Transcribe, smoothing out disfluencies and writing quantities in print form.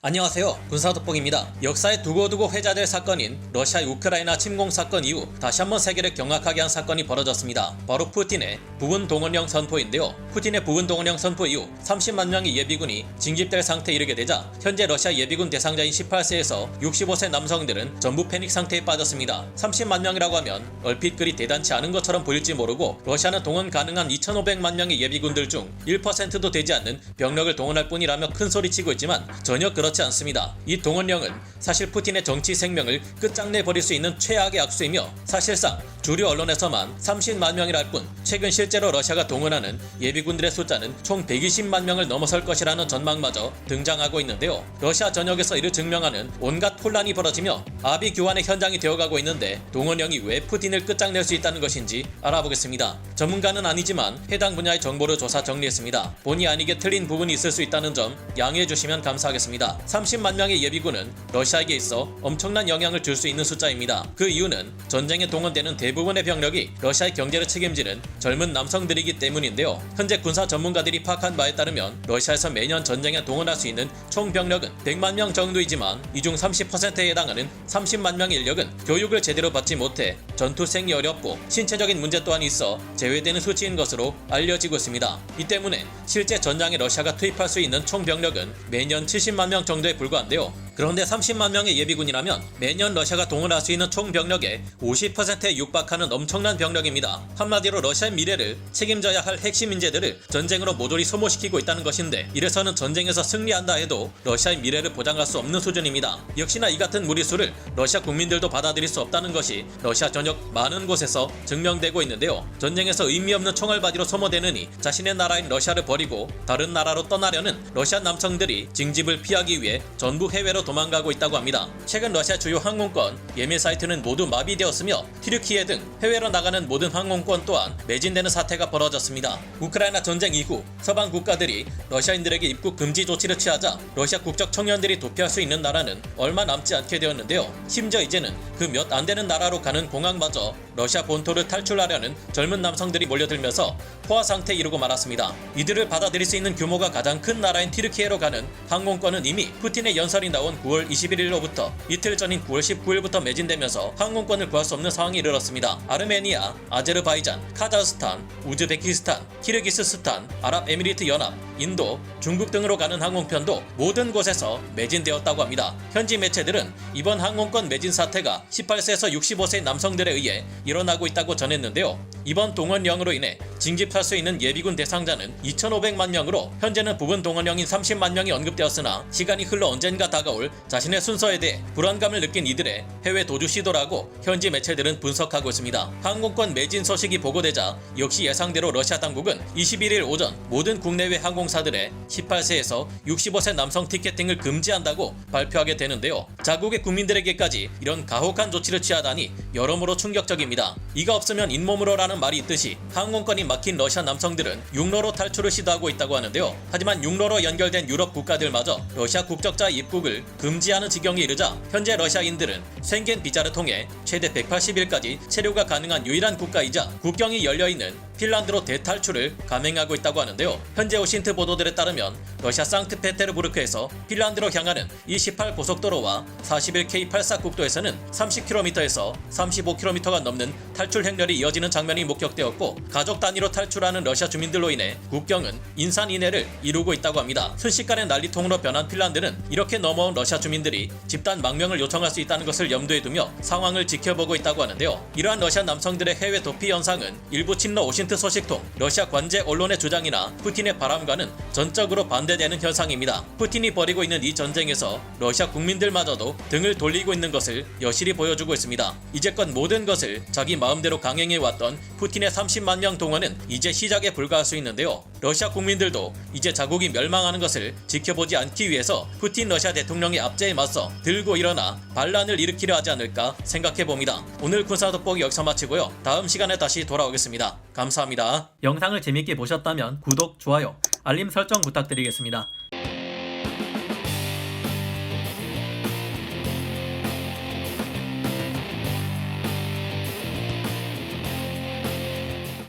안녕하세요. 군사돋보기입니다. 역사에 두고두고 회자될 사건인 러시아의 우크라이나 침공 사건 이후 다시 한번 세계를 경악하게 한 사건이 벌어졌습니다. 바로 푸틴의 부분 동원령 선포인데요. 푸틴의 부분 동원령 선포 이후 30만 명의 예비군이 징집될 상태에 이르게 되자 현재 러시아 예비군 대상자인 18세에서 65세 남성들은 전부 패닉 상태에 빠졌습니다. 30만 명이라고 하면 얼핏 그리 대단치 않은 것처럼 보일지 모르고 러시아는 동원 가능한 2,500만 명의 예비군들 중 1%도 되지 않는 병력을 동원할 뿐이라며 큰소리치고 있지만 전혀 그렇지 않습니다. 이 동원령은 사실 푸틴의 정치 생명을 끝장내버릴 수 있는 최악의 악수이며 사실상 주류 언론에서만 30만 명이라 할 뿐 최근 실제로 러시아가 동원하는 예비군들의 숫자는 총 120만 명을 넘어설 것이라는 전망마저 등장하고 있는데요. 러시아 전역에서 이를 증명하는 온갖 혼란이 벌어지며 아비 규환의 현장이 되어가고 있는데 동원령이 왜 푸틴을 끝장낼 수 있다는 것인지 알아보겠습니다. 전문가는 아니지만 해당 분야의 정보를 조사 정리했습니다. 본의 아니게 틀린 부분이 있을 수 있다는 점 양해해 주시면 감사하겠습니다. 30만 명의 예비군은 러시아에게 있어 엄청난 영향을 줄 수 있는 숫자입니다. 그 이유는 전쟁에 동원되는 대부분의 병력이 러시아의 경제를 책임지는 젊은 남성들이기 때문인데요. 현재 군사 전문가들이 파악한 바에 따르면 러시아에서 매년 전쟁에 동원할 수 있는 총 병력은 100만 명 정도이지만 이 중 30%에 해당하는 30만 명의 인력은 교육을 제대로 받지 못해 전투생이 어렵고 신체적인 문제 또한 있어 제외되는 수치인 것으로 알려지고 있습니다. 이 때문에 실제 전장에 러시아가 투입할 수 있는 총 병력은 매년 70만 명 정도에 불과한데요. 그런데 30만 명의 예비군이라면 매년 러시아가 동원할 수 있는 총 병력의 50%에 육박하는 엄청난 병력입니다. 한마디로 러시아의 미래를 책임져야 할 핵심 인재들을 전쟁으로 모조리 소모시키고 있다는 것인데 이래서는 전쟁에서 승리한다 해도 러시아의 미래를 보장할 수 없는 수준입니다. 역시나 이 같은 무리수를 러시아 국민들도 받아들일 수 없다는 것이 러시아 전역 많은 곳에서 증명되고 있는데요. 전쟁에서 의미 없는 총알바디로 소모되느니 자신의 나라인 러시아를 버리고 다른 나라로 떠나려는 러시아 남성들이 징집을 피하기 위해 전부 해외로 도망가고 있다고 합니다. 최근 러시아 주요 항공권 예매 사이트는 모두 마비되었으며 튀르키예 등 해외로 나가는 모든 항공권 또한 매진되는 사태가 벌어졌습니다. 우크라이나 전쟁 이후 서방 국가들이 러시아인들에게 입국 금지 조치를 취하자 러시아 국적 청년들이 도피할 수 있는 나라는 얼마 남지 않게 되었는데요. 심지어 이제는 그 몇 안 되는 나라로 가는 공항마저 러시아 본토를 탈출하려는 젊은 남성들이 몰려들면서 포화 상태에 이르고 말았습니다. 이들을 받아들일 수 있는 규모가 가장 큰 나라인 튀르키예로 가는 항공권은 이미 푸틴의 연설이 나온 9월 21일로부터 이틀 전인 9월 19일부터 매진되면서 항공권을 구할 수 없는 상황에 이르렀습니다. 아르메니아, 아제르바이잔, 카자흐스탄, 우즈베키스탄, 키르기스스탄, 아랍에미리트 연합, 인도, 중국 등으로 가는 항공편도 모든 곳에서 매진되었다고 합니다. 현지 매체들은 이번 항공권 매진 사태가 18세에서 65세 남성들에 의해 일어나고 있다고 전했는데요. 이번 동원령으로 인해 징집할 수 있는 예비군 대상자는 2,500만 명으로 현재는 부분 동원령인 30만 명이 언급되었으나 시간이 흘러 언젠가 다가올 자신의 순서에 대해 불안감을 느낀 이들의 해외 도주 시도라고 현지 매체들은 분석하고 있습니다. 항공권 매진 소식이 보고되자 역시 예상대로 러시아 당국은 21일 오전 모든 국내외 항공사들의 18세에서 65세 남성 티켓팅을 금지한다고 발표하게 되는데요. 자국의 국민들에게까지 이런 가혹한 조치를 취하다니 여러모로 충격적입니다. 이가 없으면 잇몸으로라는 말이 있듯이 항공권이 막힌 러시아 남성들은 육로로 탈출을 시도하고 있다고 하는데요. 하지만 육로로 연결된 유럽 국가들마저 러시아 국적자 입국을 금지하는 지경에 이르자 현재 러시아인들은 생겐 비자를 통해 최대 180일까지 체류가 가능한 유일한 국가이자 국경이 열려있는 핀란드로 대탈출을 감행하고 있다고 하는데요. 현재 오신트 보도들에 따르면 러시아 상트페테르부르크에서 핀란드로 향하는 E18 고속도로와 41K84 국도에서는 30km에서 35km가 넘는 탈출 행렬이 이어지는 장면이 목격되었고 가족 단위로 탈출하는 러시아 주민들로 인해 국경은 인산인해를 이루고 있다고 합니다. 순식간에 난리통으로 변한 핀란드는 이렇게 넘어온 러시아 주민들이 집단 망명을 요청할 수 있다는 것을 염두에 두며 상황을 지켜보고 있다고 하는데요. 이러한 러시아 남성들의 해외 도피 현상은 일부 친러 오신트 소식통, 러시아 관제 언론의 주장이나 푸틴의 바람과는 전적으로 반대되는 현상입니다. 푸틴이 벌이고 있는 이 전쟁에서 러시아 국민들마저도 등을 돌리고 있는 것을 여실히 보여주고 있습니다. 이제껏 모든 것을 자기 마음대로 강행해왔던 푸틴의 30만 명 동원은 이제 시작에 불과할 수 있는데요. 러시아 국민들도 이제 자국이 멸망하는 것을 지켜보지 않기 위해서 푸틴 러시아 대통령의 압제에 맞서 들고 일어나 반란을 일으키려 하지 않을까 생각해봅니다. 오늘 군사돋보기 여기서 마치고요. 다음 시간에 다시 돌아오겠습니다. 감사합니다. 영상을 재밌게 보셨다면 구독, 좋아요, 알림 설정 부탁드리겠습니다.